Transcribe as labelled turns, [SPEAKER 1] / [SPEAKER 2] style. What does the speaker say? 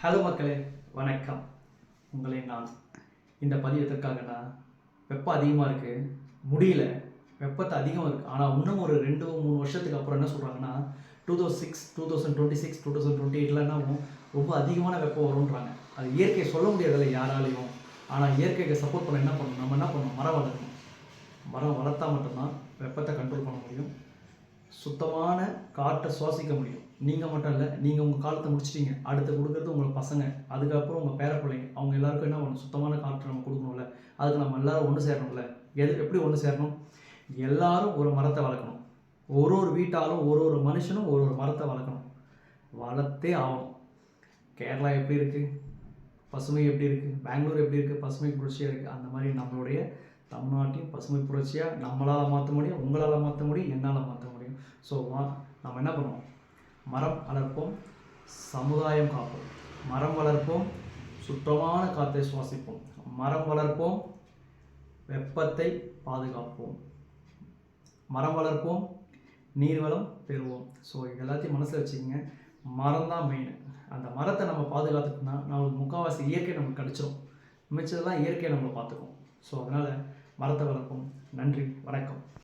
[SPEAKER 1] Hello மக்களே, வணக்கம். உங்களை நான் இந்த பதிவு எதற்காகனா, வெப்பம் அதிகமாக இருக்குது, முடியல, வெப்பத்தை அதிகம் இருக்குது. ஆனால் இன்னும் ஒரு 2-3 வருஷத்துக்கு அப்புறம் என்ன சொல்கிறாங்கன்னா, 2006 2026 2028 ரொம்ப அதிகமான வெப்பம் வரும்ன்றாங்க. அது இயற்கையை சொல்ல முடியாதில்ல யாராலையும். ஆனால் இயற்கைக்கு சப்போர்ட் பண்ண என்ன பண்ணணும், நம்ம என்ன பண்ணணும், மரம் வளர்க்கணும். மரம் வளர்த்தா மட்டும்தான் வெப்பத்தை கண்ட்ரோல் பண்ண முடியும், சுத்தமான காற்றை சுவாசிக்க முடியும். நீங்கள் மட்டும் இல்லை, நீங்கள் உங்கள் காலத்தை முடிச்சிட்டீங்க, அடுத்து கொடுக்குறது உங்கள் பசங்க, அதுக்கப்புறம் உங்கள் பேர பிள்ளைங்க, அவங்க எல்லாருக்கும் என்ன பண்ணணும், சுத்தமான காற்று நம்ம கொடுக்கணும்ல. அதுக்கு நம்ம எல்லோரும் ஒன்று சேரணும்ல. எப்படி ஒன்று சேரணும்? எல்லாரும் ஒரு மரத்தை வளர்க்கணும். ஒரு வீட்டாலும் ஒரு மனுஷனும் ஒரு மரத்தை வளர்க்கணும். வளர்த்தே ஆகணும். கேரளா எப்படி இருக்குது, பசுமை எப்படி இருக்குது, பெங்களூர் எப்படி இருக்குது, பசுமை புரட்சியாக இருக்குது. அந்த மாதிரி நம்மளுடைய தமிழ்நாட்டையும் பசுமை புரட்சியாக நம்மளால் மாற்ற முடியும், உங்களால் மாற்ற முடியும், என்னால் மாற்ற முடியும். ஸோ நம்ம என்ன பண்ணுவோம், மரம் வளர்ப்போம், சமுதாயம் காப்போம். மரம் வளர்ப்போம், சுத்தமான காற்றை சுவாசிப்போம். மரம் வளர்ப்போம், வெப்பத்தை பாதுகாப்போம். மரம் வளர்ப்போம், நீர்வளம் பெறுவோம். ஸோ இது எல்லாத்தையும் மனசில் வச்சுக்கோங்க. மரம் தான் மெயின். அந்த மரத்தை நம்ம பாதுகாத்துக்கிட்டோம்னா நம்மளுக்கு முக்கால்வாசி இயற்கை நமக்கு கிடச்சிரும். மிச்சதெல்லாம் இயற்கையை நம்மளை பார்த்துக்கும். ஸோ அதனால் மரத்தை வளர்ப்போம். நன்றி, வணக்கம்.